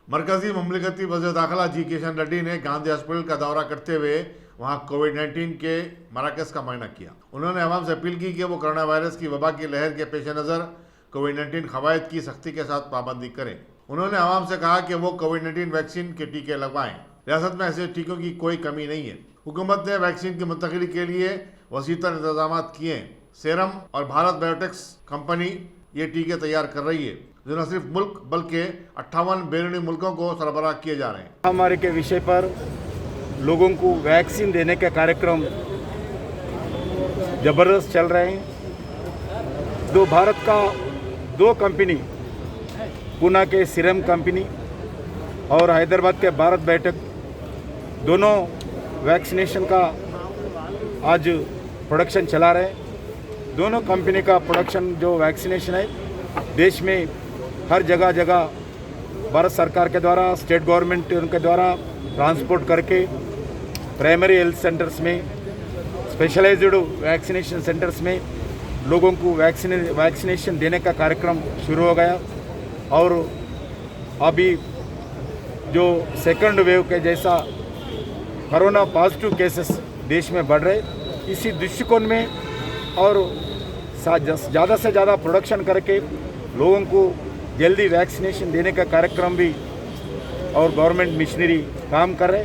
मरकजी ममलिकती वज़ीर दाखिला जी किशन रेड्डी ने गांधी हॉस्पिटल का दौरा करते हुए वहां कोविड-19 के मराकज़ का मुआयना किया। उन्होंने अवाम से अपील की कि वो कोरोना वायरस की वबा की लहर के पेश नज़र कोविड-19 कवायद की सख्ती के साथ पाबंदी करें। उन्होंने अवाम से कहा कि वो कोविड-19 वैक्सीन के टीके लगवाएं। रियासत में ऐसे टीकों की कोई कमी नहीं है। हुकूमत ने वैक्सीन की मुंतकिली के लिए वसीतर इंतजाम किए हैं। सेरम और भारत बायोटेक्स कंपनी ये टीके तैयार कर रही है जो न सिर्फ मुल्क बल्कि 58 बैरूनी मुल्कों को सरबराह किए जा रहे हैं। महामारी के विषय पर लोगों को वैक्सीन देने के कार्यक्रम ज़बरदस्त चल रहे हैं। भारत का दो कंपनी, पुणे के सीरम कंपनी और हैदराबाद के भारत बायोटेक, दोनों वैक्सीनेशन का आज प्रोडक्शन चला रहे हैं। दोनों कंपनी का प्रोडक्शन जो वैक्सीनेशन है देश में हर जगह भारत सरकार के द्वारा, स्टेट गवर्नमेंट उनके द्वारा ट्रांसपोर्ट करके प्राइमरी हेल्थ सेंटर्स में, स्पेशलाइज्ड वैक्सीनेशन सेंटर्स में लोगों को वैक्सीनेशन देने का कार्यक्रम शुरू हो गया। और अभी जो सेकंड वेव के जैसा कोरोना पॉजिटिव केसेस देश में बढ़ रहे, इसी दृष्टिकोण में और ज़्यादा से ज़्यादा प्रोडक्शन करके लोगों को जल्दी वैक्सीनेशन देने का कार्यक्रम भी और गवर्नमेंट मिशनरी काम कर रहे।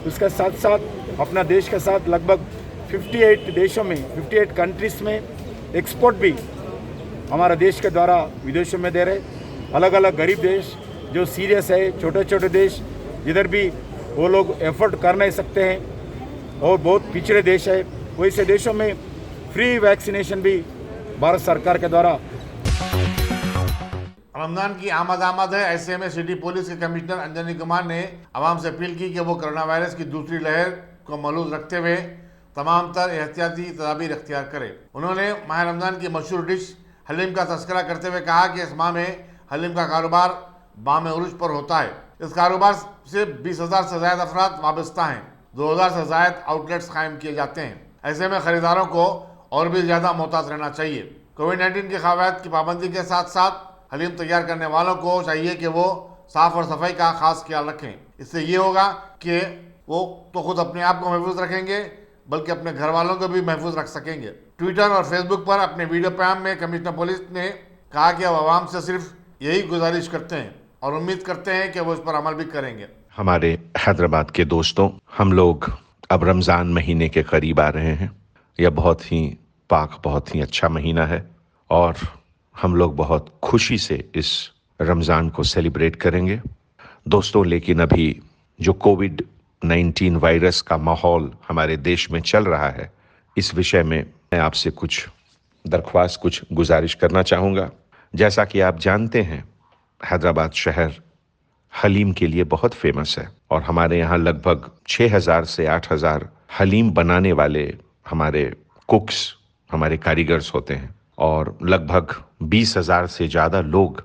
उसके साथ साथ अपना देश के साथ लगभग 58 देशों में, 58 कंट्रीज़ में एक्सपोर्ट भी हमारा देश के द्वारा विदेशों में दे रहे। अलग अलग गरीब देश जो सीरियस है, छोटे छोटे देश जिधर भी वो लोग एफर्ट कर नहीं सकते हैं और बहुत पिछड़े देश है, वैसे देशों में फ्री वैक्सीनेशन भी भारत सरकार के द्वारा। रमजान की आमद है, ऐसे में सिटी पुलिस के कमिश्नर अंजनी कुमार ने आवाम से अपील की कि वो कोरोना वायरस की दूसरी लहर को मलूज रखते हुए तमाम तर एहतियाती तदाबीर अख्तियार करें। उन्होंने माह रमजान की मशहूर डिश हलीम का तस्करा करते हुए कहा कि इस माह में हलीम का कारोबार बाम उरूज पर होता है। इस कारोबार से 20,000 से ज्यादा अफराद वाबस्ता हैं। 2,000 से ज्यादा आउटलेट्स कायम किए जाते हैं। ऐसे में खरीदारों को और भी ज्यादा मोहतात रहना चाहिए। कोविड-19 के कवायद की पाबंदी के साथ साथ हलीम तैयार करने वालों को चाहिए कि वो साफ और सफाई का खास ख्याल रखें। इससे ये होगा कि वो तो खुद अपने आप को महफूज रखेंगे बल्कि अपने घर वालों को भी महफूज रख सकेंगे। ट्विटर और फेसबुक पर अपने वीडियो पैगाम में कमिश्नर पुलिस ने कहा कि वो आवाम से सिर्फ यही गुजारिश करते हैं और उम्मीद करते हैं कि वो इस पर अमल भी करेंगे। हमारे हैदराबाद के दोस्तों, हम लोग अब रमज़ान महीने के करीब आ रहे हैं। यह बहुत ही पाक, बहुत ही अच्छा महीना है और हम लोग बहुत खुशी से इस रमज़ान को सेलिब्रेट करेंगे दोस्तों। लेकिन अभी जो कोविड-19 वायरस का माहौल हमारे देश में चल रहा है, इस विषय में मैं आपसे कुछ दरख्वास्त, कुछ गुजारिश करना चाहूँगा। जैसा कि आप जानते हैं, हैदराबाद शहर हलीम के लिए बहुत फेमस है और हमारे यहाँ लगभग 6,000 से 8,000 हलीम बनाने वाले हमारे कुक्स, हमारे कारीगर्स होते हैं और लगभग 20,000 से ज़्यादा लोग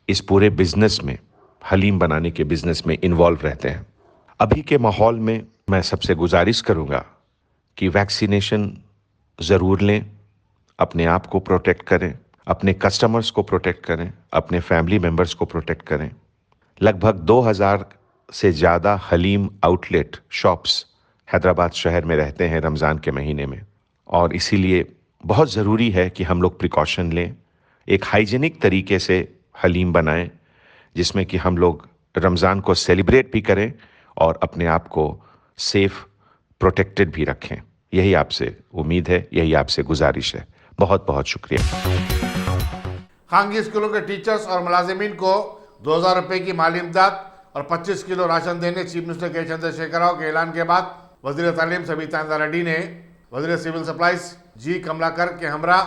इस पूरे बिजनेस में, हलीम बनाने के बिजनेस में इन्वॉल्व रहते हैं। अभी के माहौल में मैं सबसे गुजारिश करूंगा कि वैक्सीनेशन ज़रूर लें, अपने आप को प्रोटेक्ट करें, अपने कस्टमर्स को प्रोटेक्ट करें, अपने फैमिली मेम्बर्स को प्रोटेक्ट करें। लगभग 2,000 से ज़्यादा हलीम आउटलेट शॉप्स हैदराबाद शहर में रहते हैं रमज़ान के महीने में और इसीलिए बहुत ज़रूरी है कि हम लोग प्रिकॉशन लें, एक हाइजीनिक तरीके से हलीम बनाएं जिसमें कि हम लोग रमज़ान को सेलिब्रेट भी करें और अपने आप को सेफ, प्रोटेक्टेड भी रखें। यही आपसे उम्मीद है, यही आपसे गुजारिश है। बहुत बहुत शुक्रिया। खानगी स्कूलों के टीचर्स और मुलाजिमीन को 2,000 रुपये की माली इमदाद और 25 किलो राशन देने चीफ मिनिस्टर के चंद्रशेखर राव के ऐलान के बाद वज़ीर तालीम सबिता इंद्रा रेड्डी ने वज़ीर सिविल सप्लाईज जी कमलाकर के हमरा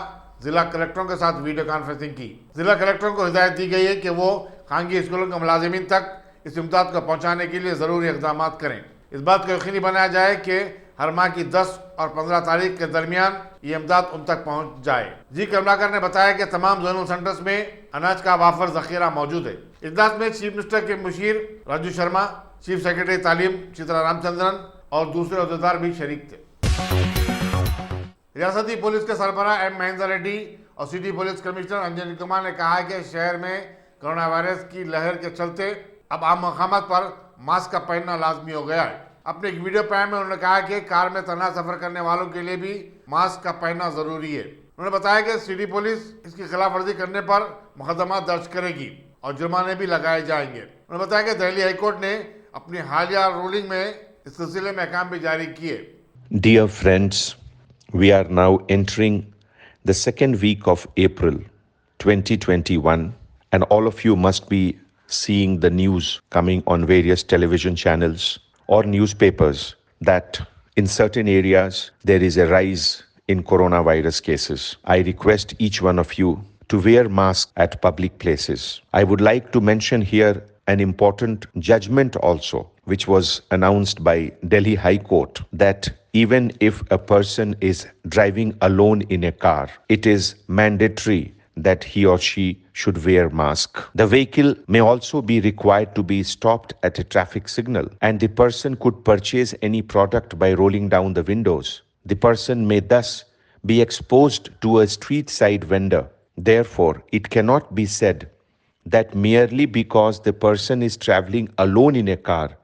जिला कलेक्टरों के साथ वीडियो कॉन्फ्रेंसिंग की। जिला कलेक्टरों को हिदायत दी गई है कि वो खानगी स्कूलों के मुलाजिमीन तक इस इमदाद को पहुँचाने के लिए ज़रूरी इक़दाम करें। इस बात को यकीनी बनाया जाए कि हर माह की 10 और 15 तारीख के दरमियान ये इमदाद उन तक पहुँच जाए। जी कमलाकर ने बताया कि तमाम जोनल सेंटर्स में अनाज का वाफर ज़ख़ीरा मौजूद है। इजलास में चीफ मिनिस्टर के मुशीर राजू शर्मा, चीफ सेक्रेटरी तालीम चित्रा रामचंद्रन और दूसरे अहदेदार भी शरीक थे। रियासती पुलिस के सरबराह एम महेंद्र रेड्डी और city police commissioner Anjani Kumar ने कहा है कि शहर में कोरोना वायरस की लहर के चलते अब आम मकामात पर मास्क का पहनना लाजमी हो गया है। अपने एक वीडियो पैम में उन्होंने कहा कि कार में तन्हा सफर करने वालों के लिए भी मास्क का पहनना जरूरी है। उन्होंने बताया कि सिटी पुलिस इसकी खिलाफ वर्जी करने पर मुकदमा दर्ज करेगी और जुर्माने भी लगाए जाएंगे। उन्होंने बताया कि दिल्ली हाईकोर्ट ने अपनी हालिया रूलिंग में इस सिलसिले में अहकाम भी जारी किए। Dear friends, we are now entering the second week of April 2021, and all of you must be seeing the news coming on various television channels or newspapers that in certain areas there is a rise in coronavirus cases. I request each one of you to wear masks at public places. I would like to mention here an important judgment also, which was announced by Delhi High Court, that even if a person is driving alone in a car, it is mandatory that he or she should wear mask. The vehicle may also be required to be stopped at a traffic signal, and the person could purchase any product by rolling down the windows. The person may thus be exposed to a street side vendor. Therefore, it cannot be said that merely because the person is traveling alone in a car,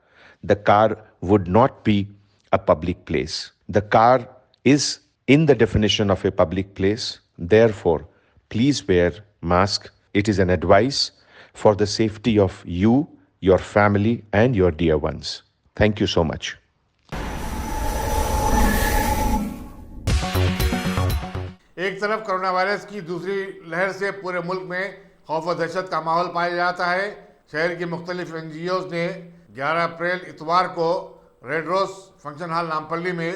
the car would not be a public place. The car is in the definition of a public place. Therefore, please wear mask. It is an advice for the safety of you, your family, and your dear ones. Thank you so much. एक तरफ corona virus की दूसरी लहर से पूरे मुल्क में खौफ व दहशत का माहौल पाया जाता है। शहर की मुख्तलिफ NGOs ने 11 अप्रैल इतवार को red rose function hall Nampally में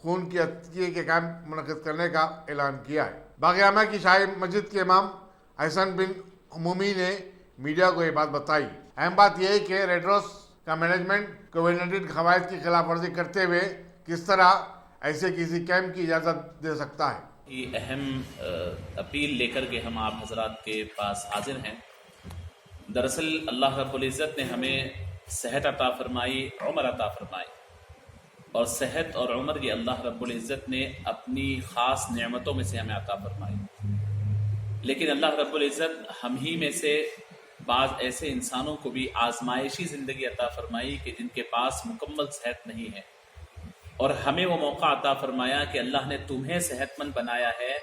खून की अतिया के कैंप मुनक़िद करने का ऐलान किया है। बाग़ियामा की शाही मस्जिद के इमाम अहसन बिन उमूमी ने मीडिया को ये बात बताई। अहम बात यह है कि रेड रोज का मैनेजमेंट कोविड-19 के क़वाइद की खिलाफ वर्जी करते हुए किस तरह ऐसे किसी कैंप की इजाज़त दे सकता है। ये अहम अपील लेकर के हम आप हजरात के पास हाजिर हैं। दरअसल अल्लाह रब्बुल इज़्ज़त ने हमें सेहत अता फरमाई, उम्र अता फरमाई, और सेहत और उम्र ये अल्लाह रब्बुल इज़्ज़त ने अपनी ख़ास नेमतों में से हमें अता फरमाई। लेकिन अल्लाह रब्बुल इज़्ज़त हम ही में से बाज़ ऐसे इंसानों को भी आजमाइशी ज़िंदगी अता फरमाई कि जिनके पास मुकम्मल सेहत नहीं है, और हमें वो मौका अता फरमाया कि अल्लाह ने तुम्हें सेहतमंद बनाया है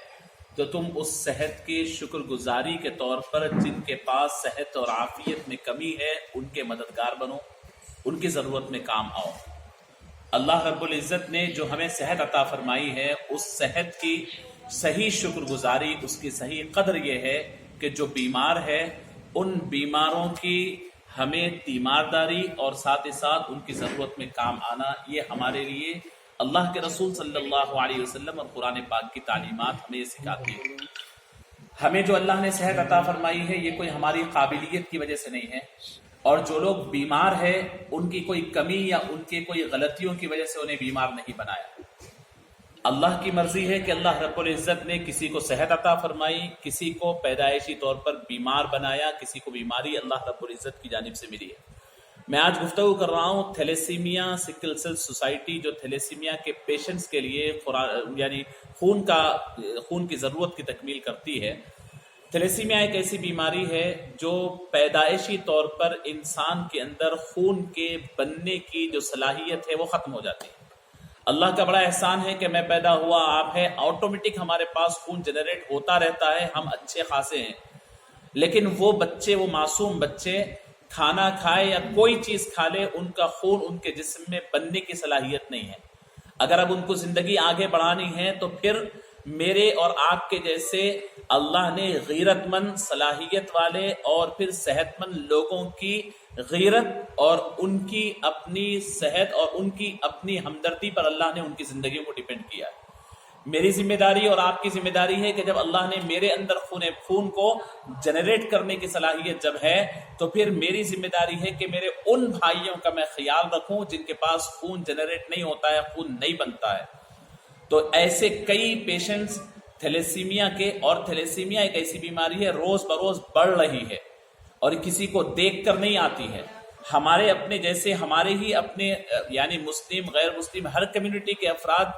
तो तुम उस सेहत की शुक्रगुजारी के तौर पर जिनके पास सेहत और आफियत में कमी है उनके मददगार बनो, उनकी ज़रूरत में काम आओ। अल्लाह रब्बुल इज़्ज़त ने जो हमें सेहत अता फरमाई है उस सेहत की सही शुक्रगुजारी, उसकी सही कदर ये है कि जो बीमार है उन बीमारों की हमें तीमारदारी और साथ ही साथ उनकी ज़रूरत में काम आना, ये हमारे लिए अल्लाह के रसूल सल्लल्लाहु अलैहि वसल्लम और कुरान पाक की तालीमात हमें सिखाती है। हमें जो अल्लाह ने सेहत अता फरमाई है ये कोई हमारी काबिलियत की वजह से नहीं है, और जो लोग बीमार है उनकी कोई कमी या उनके कोई गलतियों की वजह से उन्हें बीमार नहीं बनाया। अल्लाह की मर्जी है कि अल्लाह रब्बुल इज़्ज़त ने किसी को सेहत अता फरमाई, किसी को पैदाइशी तौर पर बीमार बनाया, किसी को बीमारी अल्लाह रब्बुल इज़्ज़त की जानिब से मिली है। मैं आज गुफ्तगू कर रहा हूँ थैलेसीमिया सिकल सेल सोसाइटी जो थैलेसीमिया के पेशेंट्स के लिए यानी खून की ज़रूरत की तकमील करती है। थैलेसीमिया एक ऐसी बीमारी है जो पैदाइशी तौर पर इंसान के अंदर खून के बनने की जो सलाहियत है वो ख़त्म हो जाती है। अल्लाह का बड़ा एहसान है कि मैं पैदा हुआ, आप है, ऑटोमेटिक हमारे पास खून जनरेट होता रहता है, हम अच्छे खासे हैं। लेकिन वो बच्चे, वो मासूम बच्चे खाना खाए या कोई चीज़ खा ले, उनका खून उनके जिस्म में बनने की सलाहियत नहीं है। अगर अब उनको ज़िंदगी आगे बढ़ानी है तो फिर मेरे और आपके जैसे अल्लाह ने गैरतमंद, सलाहियत वाले और फिर सेहतमंद लोगों की गैरत और उनकी अपनी सेहत और उनकी अपनी हमदर्दी पर अल्लाह ने उनकी ज़िंदगी को डिपेंड किया है। मेरी जिम्मेदारी और आपकी जिम्मेदारी है कि जब अल्लाह ने मेरे अंदर खून को जनरेट करने की सलाहियत जब है तो फिर मेरी जिम्मेदारी है कि मेरे उन भाइयों का मैं ख्याल रखूं जिनके पास खून जनरेट नहीं होता है, खून नहीं बनता है। तो ऐसे कई पेशेंट्स थैलेसीमिया के, और थैलेसीमिया एक ऐसी बीमारी है रोज बरोज बढ़ रही है और किसी को देख कर नहीं आती है। हमारे अपने जैसे, हमारे ही अपने यानी मुस्लिम, गैर मुस्लिम, हर कम्युनिटी के अफराद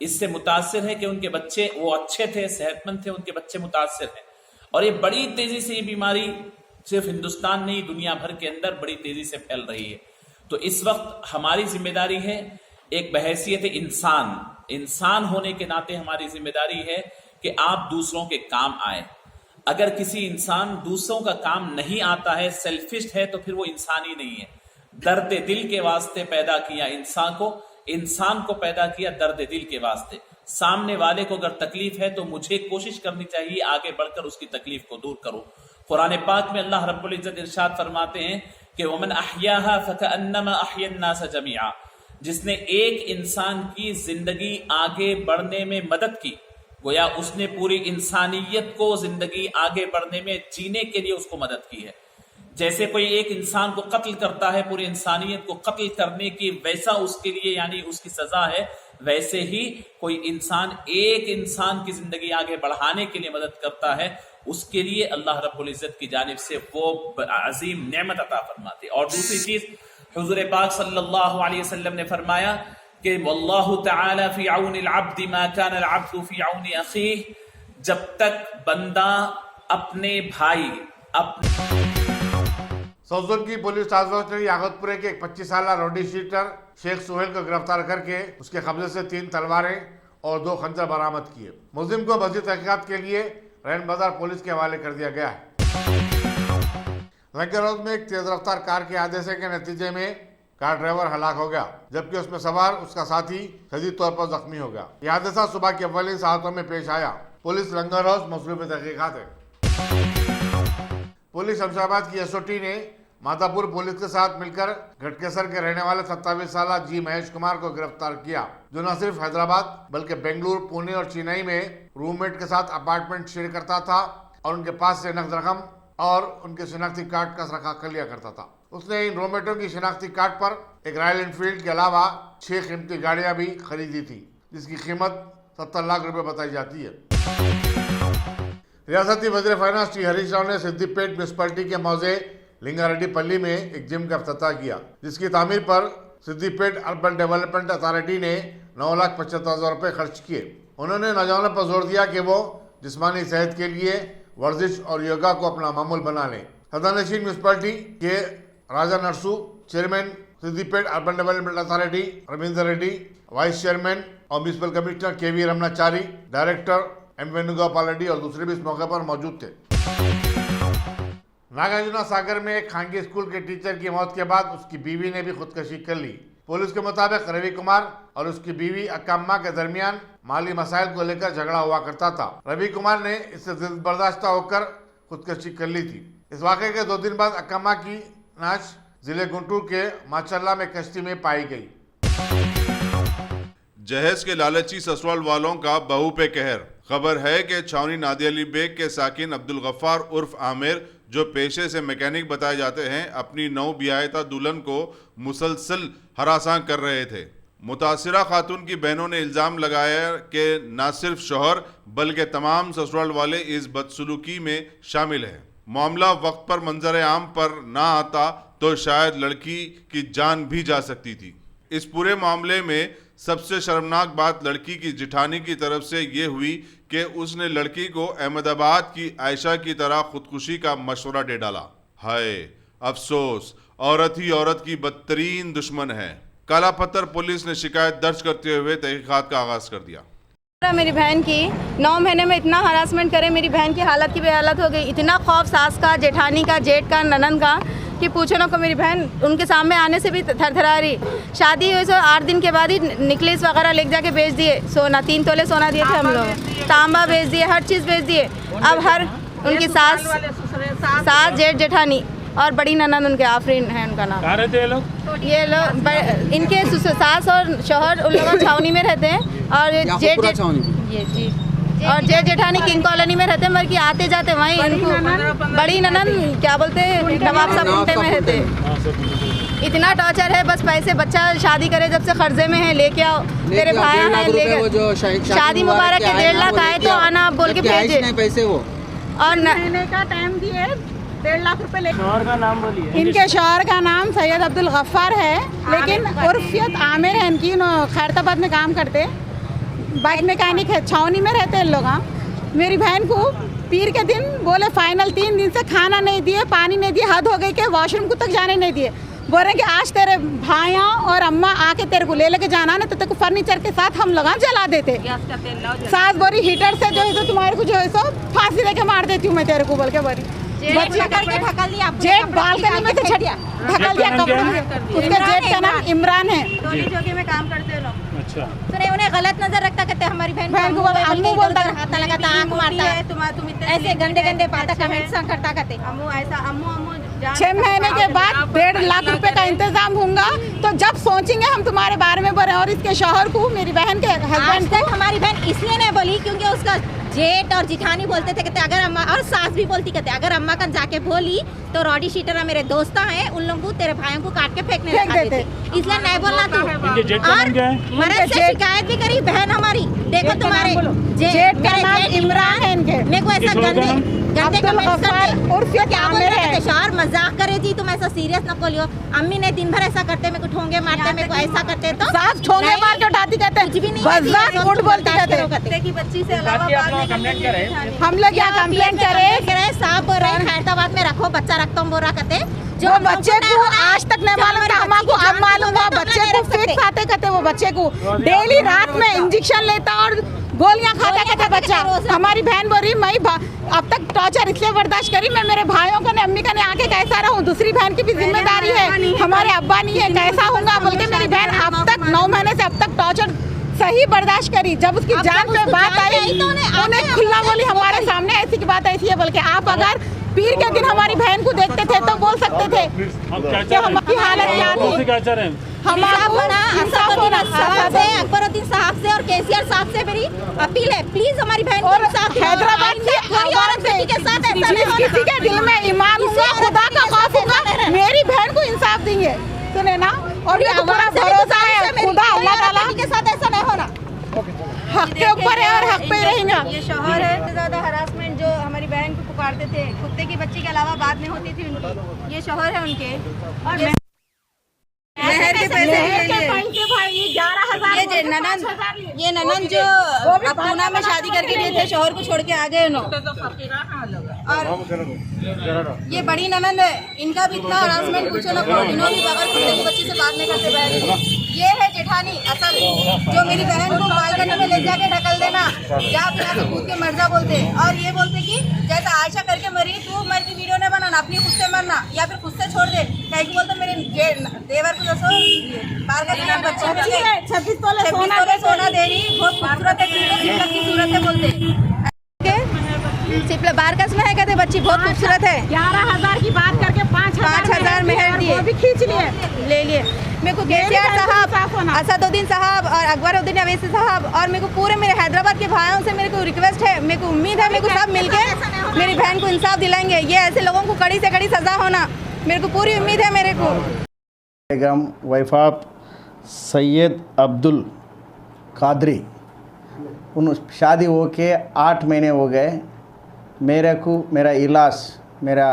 इससे मुतासिर है कि उनके बच्चे वो अच्छे थे, सेहतमंद थे, उनके बच्चे मुतासिर हैं। और ये बड़ी तेजी से ये बीमारी सिर्फ हिंदुस्तान नहीं, दुनिया भर के अंदर बड़ी तेजी से फैल रही है। तो इस वक्त हमारी जिम्मेदारी है, एक बहैसियत इंसान होने के नाते हमारी जिम्मेदारी है कि आप दूसरों के काम आए। अगर किसी इंसान दूसरों का काम नहीं आता है, सेल्फिश है, तो फिर वो इंसान ही नहीं है। दर्द दिल के वास्ते पैदा किया इंसान को पैदा किया दर्द दिल के वास्ते। सामने वाले को अगर तकलीफ है तो मुझे कोशिश करनी चाहिए आगे बढ़कर उसकी तकलीफ को दूर करूं। कुरान पाक में अल्लाह रब्बुल इज्जत इरशाद फरमाते हैं कि वमन अहयाहा फकअन्नमा अहयन्नास जमीआ, जिसने एक इंसान की जिंदगी आगे बढ़ने में मदद की, गोया उसने पूरी इंसानियत को जिंदगी आगे बढ़ने में जीने के लिए उसको मदद की है। जैसे कोई एक इंसान को कत्ल करता है, पूरी इंसानियत को कत्ल करने की वैसा उसके लिए यानी उसकी सजा है, वैसे ही कोई इंसान एक इंसान की जिंदगी आगे बढ़ाने के लिए मदद करता है, उसके लिए अल्लाह रब्बुल इज्जत की जानिब से वो अजीम नेमत अता फरमाते। और दूसरी चीज, हुजूर पाक सल्लल्लाहु अलैहि वसल्लम ने फरमाया कि वल्लाहु तआला फी औनिल अब्द मा कान अल अब्दु फी औनि अखीह, जब तक बंदा अपने भाई सौजन की पुलिस टास्क फोर्स ने यागतपुरे के एक 25 साल रौडी शीटर शेख सुहेल को गिरफ्तार करके उसके कब्जे से 3 तलवारें और 2 खंजर बरामद किए। मुलजिम को मज़ीद तहकीकात के लिए रैन बाजार पुलिस के हवाले कर दिया गया है। लंगर में एक तेज रफ्तार कार के हादसे के नतीजे में कार ड्राइवर हलाक हो गया, जबकि उसमें सवार उसका साथी शदीद तौर पर जख्मी हो गया। यह हादसा सुबह के अव्वलीन सातों में पेश आया। पुलिस लंगर हाउस मसरूफ तहकीकात है। पुलिस शमशाबाद की एसओटी ने मातापुर पुलिस के साथ मिलकर घटकेसर के रहने वाले 27 साल जी महेश कुमार को गिरफ्तार किया, जो न सिर्फ हैदराबाद बल्कि बेंगलुरु, पुणे और चेन्नई में रूममेट के साथ अपार्टमेंट शेयर करता था और उनके पास से नकद रकम और उनके शिनाख्ती कार्ड का रखा लिया करता था। उसने इन रूममेटों की शिनाख्ती कार्ड पर एक रॉयल एनफील्ड के अलावा 6 कीमती गाड़ियां भी खरीदी थी, जिसकी कीमत 70 लाख रुपए बताई जाती है। रियासती वज़ीर फाइनेंस श्री हरीश राव ने सिद्दीपेट म्यूनसिपलिटी के मौजे लिंगारेड्डीपल्ली में एक जिम का इफ्तिताह किया, जिसकी तामीर पर सिद्दीपेट अर्बन डेवलपमेंट अथॉरिटी ने 9,75,000 रुपए खर्च किए। उन्होंने नौजवानों पर जोर दिया कि वो जिस्मानी सेहत के लिए वर्जिश और योगा को अपना मामूल बना लें। सदनशीन म्यूनसिपलिटी के Raja Narsu, chairman Siddipet urban development authority Ravinder Reddy, vice chairman और municipal commissioner K V. Ramanachari, director M Venugopal Reddy और दूसरे भी इस मौके पर मौजूद थे। नागार्जुना सागर में एक खानगी स्कूल के टीचर की मौत के बाद उसकी बीवी ने भी खुदकशी कर ली। पुलिस के मुताबिक रवि कुमार और उसकी बीवी अक्काम्मा के दरमियान माली मसाइल को लेकर झगड़ा हुआ करता था। रवि कुमार ने इससे बर्दाश्ता होकर खुदकशी कर ली थी। इस वाक़े के 2 दिन बाद अक्काम्मा की नाश जिले गुंटूर के माचल्ला में कश्ती में पाई गई। जहेज के लालची ससुराल वालों का बहू पे कहर। खबर है कि छावनी नादी अली बेग के साकिन अब्दुल गफ्फार उर्फ आमिर, जो पेशे से मैकेनिक बताए जाते हैं, अपनी नौ ब्याहता दुल्हन को मुसलसल हरासां कर रहे थे। मुतासिरा खातून की बहनों ने इल्ज़ाम लगाया कि न सिर्फ शौहर बल्कि तमाम ससुराल वाले इस बदसलूकी में शामिल हैं। मामला वक्त पर मंजर आम पर ना आता तो शायद लड़की की जान भी जा सकती थी। इस पूरे मामले में सबसे शर्मनाक बात लड़की की जिठानी की तरफ से ये हुई कि उसने लड़की को अहमदाबाद की आयशा की तरह खुदकुशी का मशवरा दे डाला। हाय अफसोस, औरत ही औरत की बदतरीन दुश्मन है। काला पत्थर पुलिस ने शिकायत दर्ज करते हुए तहकीकात का आगाज कर दिया। मेरी बहन की 9 महीने में इतना हरासमेंट करे, मेरी बहन की हालत की बेहालत हो गई। इतना खौफ सास का, जेठानी का, जेठ का, ननन का कि पूछो ना को। मेरी बहन उनके सामने आने से भी थरथरा रही। शादी हुई 8 दिन के बाद ही नेकलेस वगैरह लेके जाके बेच दिए। सोना 3 तोले सोना दिए थे हम लोग, तांबा बेच दिए, हर चीज़ बेच दिए। अब हर उनकी सास जेठ जेठानी और बड़ी ननन उनके आफरीन है उनका नाम। कहाँ रहते हैं ये लोग इनके सास और शौहर उन लोग छावनी में रहते हैं और जेठ जेठानी किंग कॉलोनी में रहते हैं, मगर कि आते जाते वहीं इनको बड़ी ननन क्या बोलते हैं नवाब साहब कुंटे में रहते हैं। इतना टॉर्चर है, बस पैसे बच्चा शादी करे जब से कर्जे में है, लेके आओ तेरे भाई हैं लेके। शादी मुबारक के 1.5 लाख आए तो आना आप बोल के भेजे पैसे वो और महीने का टाइम दिए 1.5 लाख रुपए ले। शौहर का नाम बोलिए। इनके शौहर का नाम सैयद अब्दुल गफ्फार है, लेकिन उर्फियत आमिर है इनकी। खैरताबाद में काम करते, बाइक मैकेनिक है, छावनी में रहते हैं लोग। मेरी बहन को पीर के दिन बोले फाइनल 3 दिन से खाना नहीं दिए, पानी नहीं दिए, हद हो गई कि वॉशरूम को तक जाने नहीं दिए। बोल रहे कि आज तेरे भाइयों और अम्मा आके तेरे को ले लेके जाना ना, तो तेरे को फर्नीचर के साथ हम लोग जला देते। 7 बोरी हीटर से जो है तो तुम्हारे को जो है सो फांसी देके मार देती हूँ मैं तेरे को, बोल के बोरी ढकल दिया, जेठ बालकनी में से छटिया ढकल दिया कपड़ों में। उसके जेठ का नाम इमरान है। जोगी में काम करते हो लोग। अच्छा, तो नहीं, उन्हें गलत नजर रखता कहते हमारी बहन को अम्मू बोलता, हाथ लगाता, आंख मारता, तुम ऐसे गंदे गंदे बातें कमेंट्स करता कहते अम्मू ऐसा, अम्मू 6 महीने के बाद 1.5 लाख रुपए का इंतजाम होगा। तो जब सोचेंगे हम तुम्हारे बारे में बोले। और इसके शौहर को, मेरी बहन के हस्बैंड को, हमारी बहन इसलिए नहीं बोली क्योंकि उसका जेठ और जिठानी बोलते थे कहते अगर अम्मा, और सास भी बोलती कहते अगर अम्मा का जाके बोली तो रॉडी शीटर मेरे दोस्त हैं, उन लोगों को तेरे भाइयों को काट के फेंकने लगा देते, इसलिए नहीं बोलना तू। और मरद से शिकायत भी करी बहन हमारी, देखो तुम्हारे जेठ का नाम इमरान है इनके। मेरे को ऐसा गंदे गंदे शौहर मजाक करे जी, तुम ऐसा सीरियस न बोलियो। अम्मी ने दिन भर ऐसा करते, मेरे को ठोंगे मारते, मेरे को ऐसा करते, तो सास ठोंगे मार के उठाती कहते हैं, कुछ भी नहीं झूठ बोलती कहते की बच्ची से अलावा हम लोग क्या कंप्लेंट करे। साहब बोल रहे हैं हैदराबाद में रखो बच्चा, रखता हूँ बोल रहा कहते जो बच्चे को आज तक नहीं मालूम था, हमको अब मालूम हुआ। बच्चे को फिक्स आते कहते, वो बच्चे को डेली रात में इंजेक्शन लेता और गोलियां खाता कहते बच्चा। हमारी बहन बोल रही मैं अब तक टॉर्चर इसलिए बर्दाश्त करी, मैं मेरे भाइयों को ने, अम्मी का ने आके कैसा रहूं, दूसरी बहन की भी जिम्मेदारी है, हमारे अब्बा नहीं है, कैसा होगा बोल के मेरी बहन अब तक 9 महीने से अब तक टॉर्चर सही बर्दाश्त करी। जब उसकी जान पे बात आई उन्हें खुला बोली हमारे सामने ऐसी की बात ऐसी है बोल के। आप अगर पीर के दिन हमारी बहन को देखते थे तो बोल सकते थे कि हमारी हालत क्या थी। अकबरुद्दीन साहब से और केसीआर साहब से मेरी अपील है, प्लीज हमारी बहन को हैदराबाद के साथ किसी के दिल में ईमान होगा, खुदा का खौफ होगा, मेरी बहन को इंसाफ देंगे, सुने ना। और ये पूरा भरोसा है खुदा अल्लाह ताला के साथ ऐसा नहीं होना, हक के ऊपर है और हक पे रहेगा। ये शौहर है ज्यादा हरासमेंट जो हमारी बहन को पुकारते थे, कुत्ते की बच्ची के अलावा बात नहीं होती थी उनकी। ये शौहर है उनके और मेहर के पैसे ये ननन जो अब पूना में शादी करके गए थे, शौहर को छोड़ के आ गए और ये बड़ी ननन है, इनका भी इतना हरासमेंट पूछो ना, इन्होंने भी बगैर कुत्ते की बच्ची से बात नहीं करते बहन। ये है जेठानी असल, जो मेरी बहन को बालकनी में ले जाके ढकल देना, जहाँ यहाँ से कूद के मर जा बोलते, और ये बोलते कि जैसा आयशा करके मरी, तू मर की वीडियो नहीं बनाना, अपनी खुद से मरना या फिर खुद से छोड़ दे। कहीं की बोलते मेरे देवर को दसो बालकनी में बच्ची 26 तोले सोना दे रही, बहुत खूबसूरत है, की सूरत है बोलते। बारकस में है कहते बच्ची बहुत खूबसूरत है। 11,000 की बात करके 5,000 मेहर दिए, भी खींच लिए, ले लिए। मेरे को केसीआर साहब, असदुद्दीन साहब और अकबरुद्दीन अवैसी साहब और मेरे को पूरे मेरे हैदराबाद के भाइयों से मेरे को रिक्वेस्ट है, मेरे को उम्मीद है मेरे को सब मिलके मेरी बहन को इंसाफ दिलाएंगे। ये ऐसे लोगों को कड़ी से कड़ी सजा होना, मेरे को पूरी उम्मीद है मेरे को। बेगम वैफाब सैयद अब्दुल कादरी, उन शादी हो के 8 महीने हो गए। मेरे को मेरा इलाज, मेरा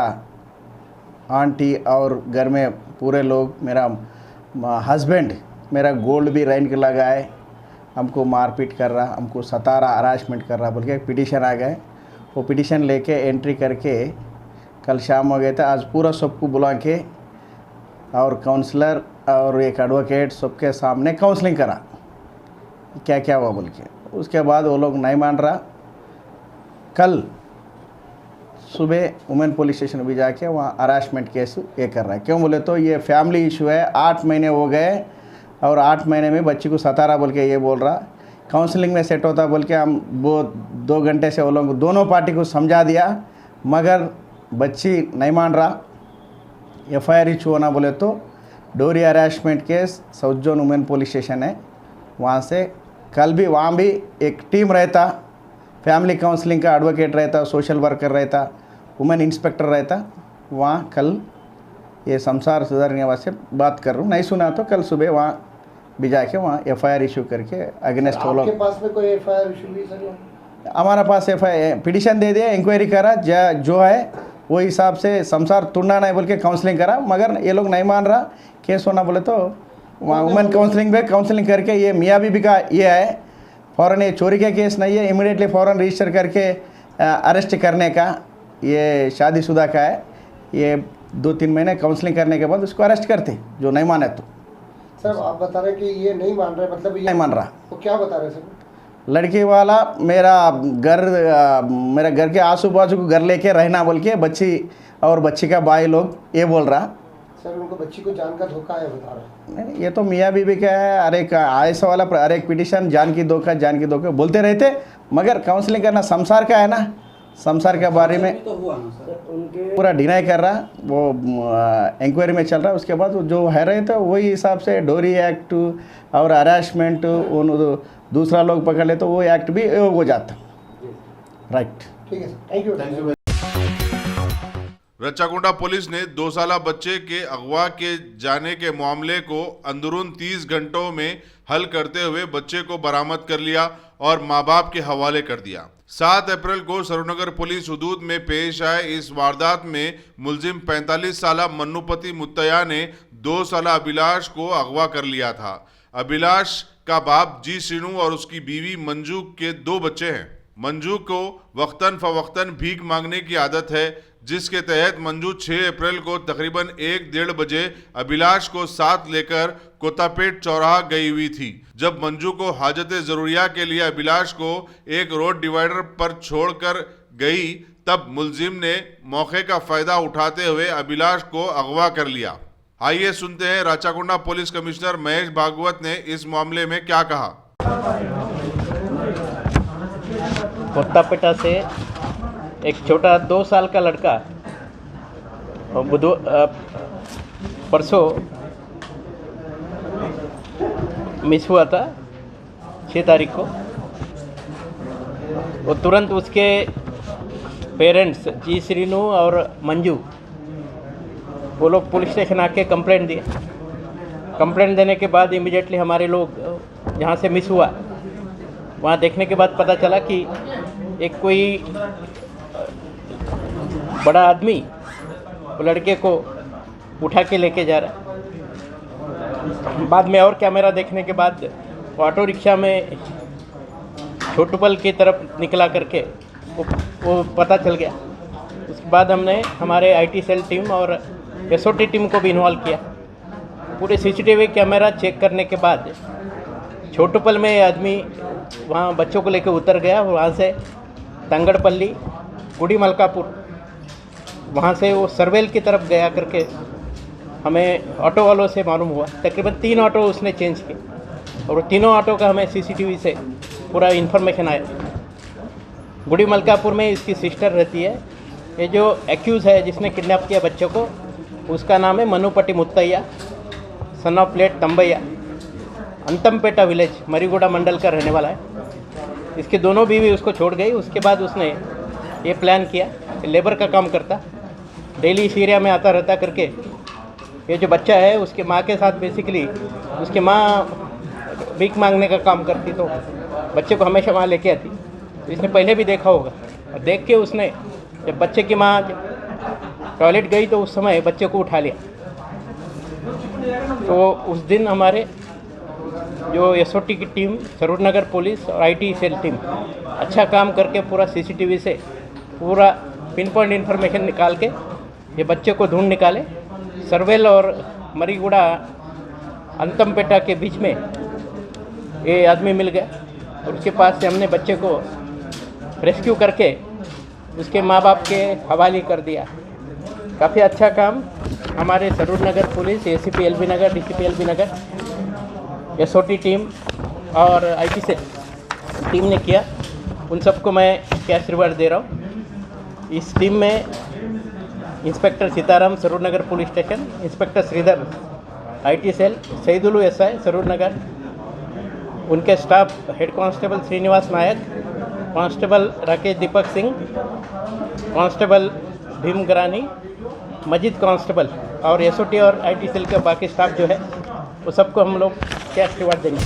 आंटी और घर में पूरे लोग, मेरा हस्बैंड मेरा गोल्ड भी रेंट के लगाए, हमको मारपीट कर रहा, हमको सता रहा, हरासमेंट कर रहा बोल के पिटीशन आ गए। वो पिटीशन लेके एंट्री करके कल शाम हो गए थे। आज पूरा सबको बुला के और काउंसलर और एक एडवोकेट सबके सामने काउंसलिंग करा क्या क्या हुआ बोल के। उसके बाद वो लोग नहीं मान रहा। कल सुबह वुमेन पुलिस स्टेशन भी जाके वहाँ हरासमेंट केस ये कर रहा है। क्यों बोले तो ये फैमिली इशू है, 8 महीने हो गए और 8 महीने में बच्ची को सता रहा बोल के ये बोल रहा। काउंसलिंग में सेट होता बोल के हम वो 2 घंटे से वो लोग दोनों पार्टी को समझा दिया, मगर बच्ची नहीं मान रहा। FIR इशू होना बोले तो डोरी harassment case south zone women police station है, वहाँ से कल भी वहाँ भी एक टीम रहता, फैमिली काउंसलिंग का एडवोकेट रहता, सोशल वर्कर रहता, वुमेन इंस्पेक्टर रहता। वहाँ कल ये संसार सुधार निवास से बात कर रहा हूँ, नहीं सुना तो कल सुबह वहाँ भी जाके वहाँ FIR इशू करके अगेंस्ट वो लोग। आपके पास में कोई FIR इशू भी सर? हमारा पास FIR पिटीशन दे दिया, इंक्वायरी करा, जो है वो हिसाब से संसार तोड़ना नहीं बोल के काउंसलिंग करा, मगर ये लोग नहीं मान रहा। केस होना बोले तो वहाँ वुमेन काउंसलिंग में काउंसलिंग करके ये मियाँ बीबी का ये है फ़ौरन, ये चोरी का केस नहीं है, इमीडिएटली फ़ौरन रजिस्टर करके अरेस्ट करने का, ये शादीशुदा का है, ये 2-3 महीने काउंसलिंग करने के बाद उसको अरेस्ट करते जो नहीं माने तो। सर आप बता रहे कि ये नहीं मान रहे, मतलब ये नहीं मान रहा। तो क्या बता रहे सर? लड़की वाला मेरा घर के आजू बाजू को घर लेके रहना बोल के बच्ची और बच्ची का भाई लोग ये बोल रहा। सर उनको बच्ची को जान का धोखा है बता रहे हैं। नहीं, ये तो मियाँ बीबी का है। हर एक ऐसा वाला हर एक पिटिशन जान की धोखा बोलते रहते, मगर काउंसलिंग करना संसार का है ना, संसार के बारे में पूरा डिनाई कर रहा। वो इंक्वायरी में चल रहा है, उसके बाद जो है रहे तो वही हिसाब से डोरी एक्ट और हरासमेंट दूसरा लोग पकड़ ले तो वो एक्ट भी हो जाता। राइट, ठीक है sir, thank you. Rachakonda police ने 2 साला बच्चे के अगवा के जाने के मामले को अंदरून 30 घंटों में हल करते हुए बच्चे को बरामद कर लिया और मां बाप के हवाले कर दिया। 7 अप्रैल को सरूरनगर पुलिस हुदूद में पेश आए इस वारदात में मुलजिम 45 साला मन्नूपति मुत्तैया ने 2 साला अभिलाष को अगवा कर लिया था। अभिलाष का बाप जी श्रीनू और उसकी बीवी मंजू के 2 बच्चे हैं। मंजू को वक्तन फवक्तन भीख मांगने की आदत है, जिसके तहत मंजू 6 अप्रैल को तकरीबन 1-1:30 बजे अभिलाष को साथ लेकर कोतापेट चौराहा गई हुई थी। जब मंजू को हाजत जरूरिया के लिए अभिलाष को एक रोड डिवाइडर पर छोड़कर गई, तब मुलजिम ने मौके का फायदा उठाते हुए अभिलाष को अगवा कर लिया। आइए सुनते हैं राचाकुंडा पुलिस कमिश्नर महेश भागवत ने इस मामले में क्या कहा। कोत्तापेटा से एक छोटा 2 साल का लड़का परसों मिस हुआ था 6 तारीख को। वो तुरंत उसके पेरेंट्स जी श्रीनू और मंजू वो लोग पुलिस स्टेशन आके कंप्लेंट दिए। कंप्लेंट देने के बाद इमीडिएटली हमारे लोग जहाँ से मिस हुआ वहाँ देखने के बाद पता चला कि एक कोई बड़ा आदमी वो लड़के को उठा के लेके जा रहा। बाद में और कैमरा देखने के बाद ऑटो रिक्शा में छोटूपल की तरफ निकला करके वो पता चल गया। उसके बाद हमने हमारे आईटी सेल टीम और एसओटी टीम को भी इन्वॉल्व किया। पूरे सीसीटीवी कैमरा चेक करने के बाद छोटूपल में आदमी वहाँ बच्चों को लेकर उतर गया। वहाँ से तंगड़पल्ली गुड़ी मलकापुर वहाँ से वो सरवेल की तरफ गया करके हमें ऑटो वालों से मालूम हुआ। तकरीबन 3 ऑटो उसने चेंज किए और वो तीनों ऑटो का हमें सीसीटीवी से पूरा इन्फॉर्मेशन आया। गुड़ी मलकापुर में इसकी सिस्टर रहती है। ये जो एक्यूज़ है जिसने किडनैप किया बच्चों को, उसका नाम है Mannupati Muttaiah, son of late Thambaiah, Antampeta village Mariguda mandal का रहने वाला है। इसके दोनों बीवी उसको छोड़ गई। उसके बाद उसने ये प्लान किया, लेबर का काम करता, डेली इस एरिया में आता रहता करके ये जो बच्चा है उसके माँ के साथ बेसिकली उसकी माँ भीख मांगने का काम करती, तो बच्चे को हमेशा वहाँ लेके आती। इसने पहले भी देखा होगा और देख के उसने जब बच्चे की माँ टॉयलेट गई तो उस समय बच्चे को उठा लिया। तो उस दिन हमारे जो एसओटी की टीम, सरूरनगर पुलिस और आईटी सेल टीम अच्छा काम करके पूरा सीसीटीवी से पूरा पिन पॉइंट इन्फॉर्मेशन निकाल के ये बच्चे को ढूंढ निकाले। सरवेल और मरीगुड़ा अंतमपेटा के बीच में ये आदमी मिल गया और उसके पास से हमने बच्चे को रेस्क्यू करके उसके माँ बाप के हवाले कर दिया। काफ़ी अच्छा काम हमारे सरूरनगर पुलिस, एसीपी एलबी नगर, डीसीपी एलबी नगर, एसओटी टीम और आईटी से टीम ने किया। उन सबको मैं कैश रिवार्ड दे रहा हूँ। इस टीम में inspector Sitaram Saroornagar police station, inspector Shridhar IT cell, Saidulu SI Saroornagar, उनके staff head constable Srinivas Naik, constable Rakesh Deepak Singh, constable Bhim Garani, Majeed constable और एसओटी और आईटी सेल का बाकी स्टाफ जो है वो सबको हम लोग कैश रिवार्ड देंगे।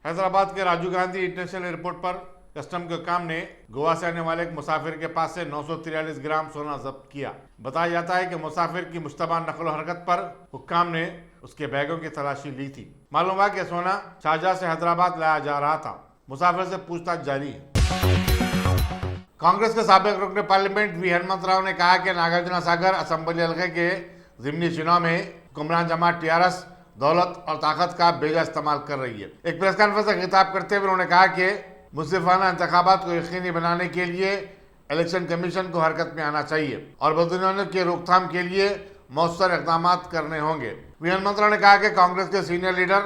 हैदराबाद के राजीव गांधी इंटरनेशनल एयरपोर्ट पर कस्टम के काम ने गोवा से आने वाले एक मुसाफिर के पास से 943 ग्राम सोना जब्त किया। बताया जाता है कि मुसाफिर की मुश्तबा नकल हरकत पर हुक्काम ने उसके बैगों की तलाशी ली थी। मालूम हुआ कि सोना शारजाह से हैदराबाद लाया जा रहा था। मुसाफिर से पूछताछ जारी है। कांग्रेस के साबिक रुकन पार्लियामेंट वी हनुमंत राव ने कहा कि नागार्जुन सागर असम्बली हल्के के ज़िमनी चुनाव में हुक्मरान जमात टीआरएस दौलत और ताकत का बेजा इस्तेमाल कर रही है। एक प्रेस कॉन्फ्रेंस से खिताब करते हुए उन्होंने कहा कि मुंसिफाना इंतखाबात को यकीनी बनाने के लिए इलेक्शन कमीशन को हरकत में आना चाहिए और बदनूनी की रोकथाम के लिए मौसर इकदाम करने होंगे। वी हनुमंत राव ने कहा कि कांग्रेस के सीनियर लीडर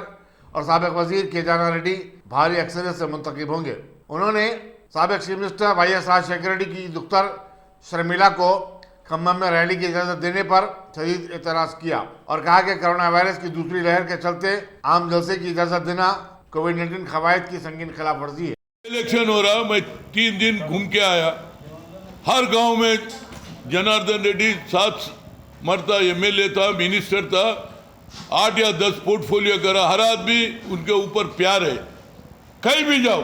और साबिक वजीर के जाना रेड्डी भारी अक्सरियत से मुंतखब होंगे। उन्होंने साबिक chief minister YS Rajasekhara Reddy की दुख्तर शर्मिला को खम्मम में रैली की इजाजत देने पर शदीद एतराज किया और कहा कि कोरोना वायरस की दूसरी लहर के चलते आम जलसे की इजाजत देना कोविड-19 कवायद की संगीन खिलाफ वर्जी है। इलेक्शन हो रहा, मैं 3 दिन घूम के आया, हर गांव में जनार्दन रेड्डी 7 मरता एमएलए था, मिनिस्टर था, 8 या 10 पोर्टफोलियो करा, हर आदमी उनके ऊपर प्यार है। कहीं भी जाओ,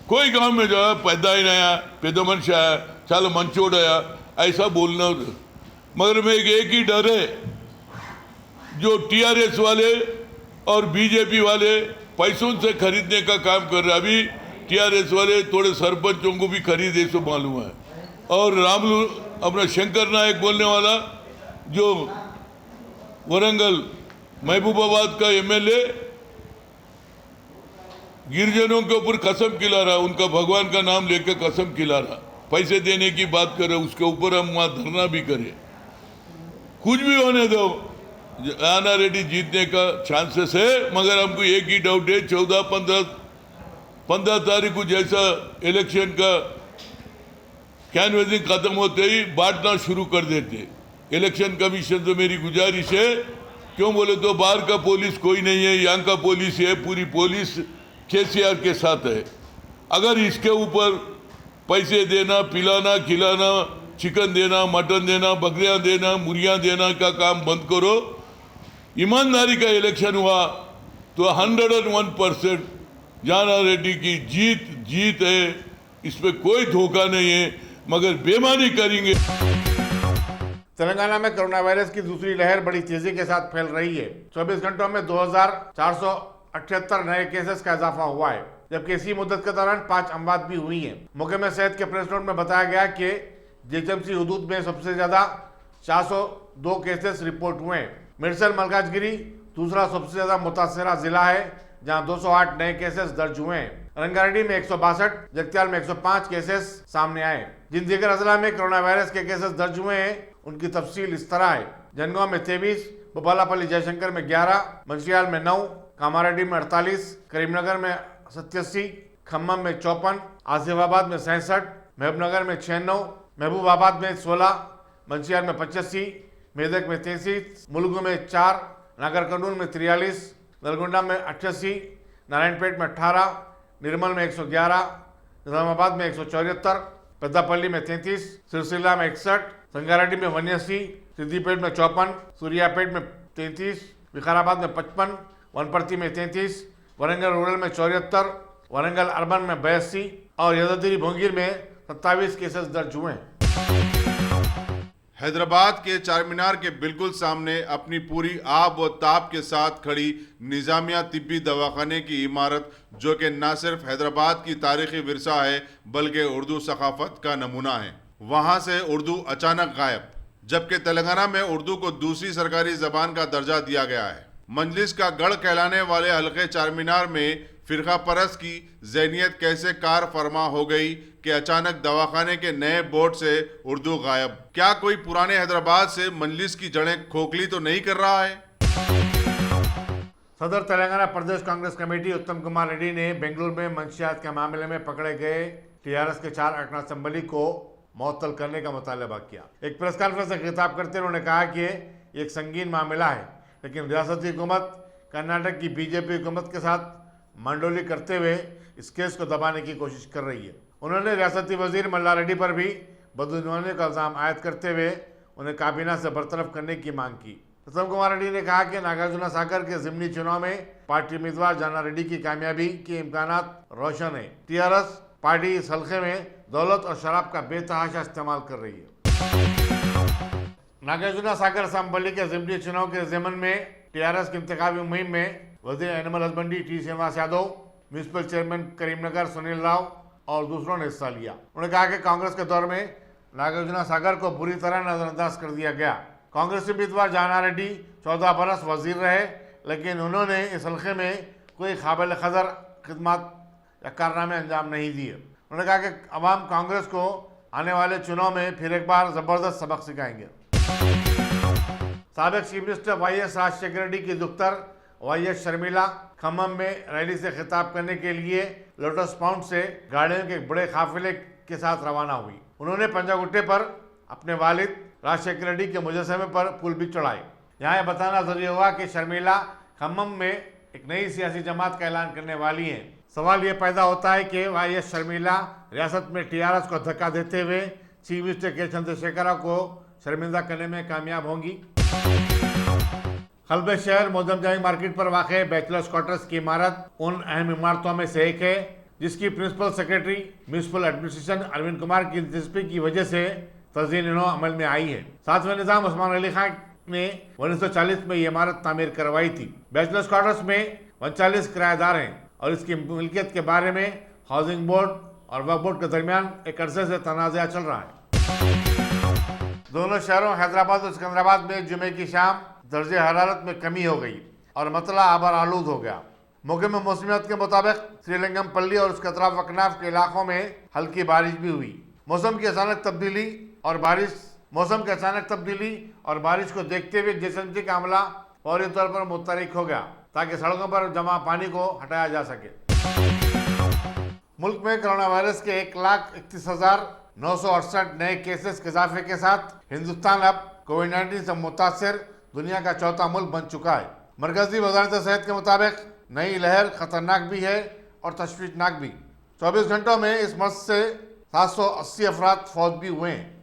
कोई गांव में जाओ, पैदा ही नया पेदा मनुष्य आया, चलो मंचोड़ आया, ऐसा बोलना। मगर में एक ही डर है, जो टीआरएस वाले और बीजेपी वाले पैसों से खरीदने का काम कर रहे। अभी टीआरएस वाले थोड़े सरपंचों को भी खरीदे सो मालूम है। और रामलू अपना शंकर नायक बोलने वाला जो वरंगल महबूबाबाद का एमएलए गिरजनों के ऊपर कसम खिला रहा, उनका भगवान का नाम लेकर कसम खिला रहा, पैसे देने की बात कर रहे, उसके ऊपर हम वहाँ धरना भी करें। कुछ भी होने दो, राणा रेड्डी जीतने का चांसेस है। मगर हमको एक ही डाउट है, 14-15 तारीख को जैसा इलेक्शन का कैनवेसिंग खत्म होते ही बांटना शुरू कर देते। इलेक्शन कमीशन से मेरी गुजारिश है, क्यों बोले तो बाहर का पुलिस कोई नहीं है, यहाँ का पुलिस है, पूरी पुलिस केसीआर के साथ है। अगर इसके ऊपर पैसे देना, पिलाना, खिलाना, चिकन देना, मटन देना, बकरियां देना, मुर्गियां देना का काम बंद करो, ईमानदारी का इलेक्शन हुआ तो 101% जाना रेड्डी की जीत है, इसमें कोई धोखा नहीं है। मगर बेईमानी करेंगे। तेलंगाना में कोरोना वायरस की दूसरी लहर बड़ी तेजी के साथ फैल रही है। 24 घंटों में 2478 नए केसेस का इजाफा हुआ है, जबकि इसी मुद्दत के दौरान 5 अमवात भी हुई हैं। महकमा सेहत के प्रेस नोट में बताया गया कि जीएचएमसी हदूद में सबसे ज्यादा 402 केसेस रिपोर्ट हुए हैं। मिर्सल मलकाजगिरी दूसरा सबसे ज्यादा मुतासरा जिला है, जहां 208 नए केसेस दर्ज हुए हैं। रंगारेड्डी में 162, जगत्याल में 105 केसेस सामने आए। जिन दीगर अजला में कोरोना वायरस के केसेस दर्ज हुए हैं उनकी तफसील इस तरह है। जनगांव में 23, भोपालापल्ली जयशंकर में 11, मंचियाल में 9, कामारेड्डी में 48, करीमनगर में 87, खम्मम में 54, आसिफाबाद में 67, महबूबनगर में 96, महबूबाबाद में 16, मंचियाल में 85, मेदक में 33, मुलुगु में 4, नागर कर्नूल में 43, नलगोंडा में 88, नारायणपेट में 18, निर्मल में 111, निजामाबाद में 174, पेद्दापल्ली में 33, सिरसिल्ला में 61, संगारेड्डी में 89, सिद्दीपेट में 54, सूर्यापेट में 33, विकाराबाद में 55, वनपर्ती में 33, वरंगल रूरल में 74, वरंगल अर्बन में 82 और यदाद्री भोंगीर में 27 केसेस दर्ज हुए हैं। हैदराबाद के चारमीनार के बिल्कुल सामने अपनी पूरी आब व ताब के साथ खड़ी निजामिया तिब्बी दवाखाने की इमारत, जो कि न सिर्फ हैदराबाद की तारीखी विरसा है बल्कि उर्दू सकाफत का नमूना है, वहाँ से उर्दू अचानक गायब, जबकि तेलंगाना में उर्दू को दूसरी सरकारी जबान का दर्जा दिया गया है। मजलिस का गढ़ कहलाने वाले हल्के चारमीनार में फिरका परस्त की ज़हनियत कैसे कार फरमा हो गई कि अचानक दवाखाने के नए बोर्ड से उर्दू गायब। क्या कोई पुराने हैदराबाद से मजलिस की जड़ें खोखली तो नहीं कर रहा है? सदर तेलंगाना प्रदेश कांग्रेस कमेटी उत्तम कुमार रेड्डी ने बेंगलुरु में मंशियात के मामले में पकड़े गए टीआरएस के 4 अरकान असेंबली को मुअत्तल करने का मुतालबा किया। एक प्रेस कॉन्फ्रेंस से खिताब करते हुए उन्होंने कहा कि एक संगीन मामला है, लेकिन रियासती हुकूमत कर्नाटक की बीजेपी हुकूमत के साथ मंडोली करते हुए इस केस को दबाने की कोशिश कर रही है। उन्होंने रियासती वजीर मल्ला रेड्डी पर भी बदनूनी का इल्ज़ाम आयद करते हुए उन्हें काबीना से बरतरफ करने की मांग की। उत्तम कुमार रेड्डी ने कहा कि नागार्जुन सागर के ज़िमनी चुनाव में पार्टी उम्मीदवार जाना रेड्डी की कामयाबी के इम्कानात रोशन है। टीआरएस पार्टी इस हल्के में दौलत और शराब का बेतहाशा इस्तेमाल कर रही है। नागार्जुन सागर असेंबली के ज़िमनी चुनाव के ज़मन में टीआरएस की इंतखाबी मुहिम में वज़ीर animal husbandry T Srinivas Yadav, municipal chairman Karimnagar Sunil Rao, और दूसरों ने हिस्सा लिया। उन्होंने कहा कि कांग्रेस के दौर में नागार्जुन सागर को बुरी तरह नजरअंदाज कर दिया गया। कांग्रेस उम्मीदवार जाना रेड्डी 14 बरस वजीर रहे, लेकिन उन्होंने इस हल्के में कोई काबिल कदर खिदमत या कारनामे अंजाम नहीं दिए। उन्होंने कहा कि अवाम कांग्रेस को आने वाले चुनाव में फिर एक बार जबरदस्त सबक सिखाएंगे। साबिक chief minister YS Rajasekhara Reddy की दुख्तर YS शर्मिला खम्मम में रैली से खिताब करने के लिए लोटस पाउंड से गाड़ियों के एक बड़े काफिले के साथ रवाना हुई। उन्होंने पंजागुट्टे पर अपने वालिद राजशेखर रेड्डी के मुजस्समे पर फूल भी चढ़ाए। यहाँ यह बताना जरूरी हुआ कि शर्मिला खम्मम में एक नई सियासी जमात का ऐलान करने वाली हैं। सवाल ये पैदा होता है कि YS शर्मिला रियासत में TRS को धक्का देते हुए चीफ मिनिस्टर के चंद्रशेखर को शर्मिंदा करने में कामयाब होंगी। हल्बे शहर मोदम जाई मार्केट पर वाक़ बैचलर्स क्वार्टर्स की इमारत उन अहम इमारतों में से एक है जिसकी principal secretary municipal administration Arvind Kumar की दिलचस्पी की वजह से तज़ीन अमल में आई है। सातवें निज़ाम उस्मान अली खान ने 1940 में ये इमारत तामीर करवाई थी। बैचलर्स क्वार्टर्स में 39 किराएदार हैं और इसकी मिल्कियत के बारे में हाउसिंग बोर्ड और वक्फ बोर्ड के दरमियान एक अरसे से तनाज़ा चल रहा है। दोनों शहरों हैदराबाद और सिकंदराबाद में जुमे की शाम दर्जे हरारत में कमी हो गई और मतला आबर आलूद हो गया। महकमे मौसमियात के मुताबिक श्रीलंगम पल्ली और उसके अतराफ वकनाफ के इलाकों में हल्की बारिश भी हुई। मौसम की अचानक तब्दीली और बारिश को देखते हुए JSMC का अमला फौरी तौर पर मुतहरिक हो गया ताकि सड़कों पर जमा पानी को हटाया जा सके। मुल्क में कोरोना वायरस के 1,31,968 नए केसेस के इजाफे के साथ हिंदुस्तान अब कोविड-19 से मुतासर दुनिया का चौथा मुल्क बन चुका है। मरकजी वजारत सेहत के मुताबिक नई लहर खतरनाक भी है और तशवीशनाक भी। 24 घंटों में इस मर्ज से 780 अफराद फौत भी हुए हैं।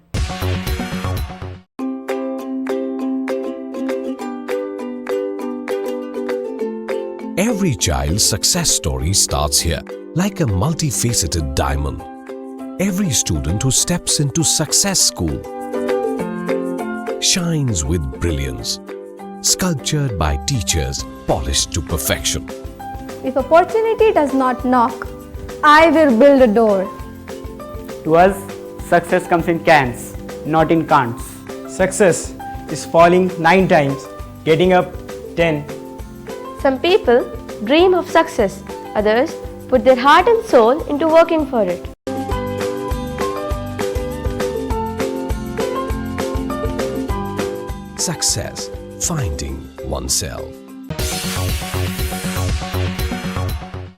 Every child's success story starts here, like a multifaceted diamond. Every student who steps into Success School shines with brilliance, sculptured by teachers polished to perfection. If opportunity does not knock, I will build a door. To us, success comes in cans, not in can'ts. Success is falling 9 times, getting up 10. Some people dream of success, others put their heart and soul into working for it. Success, finding oneself.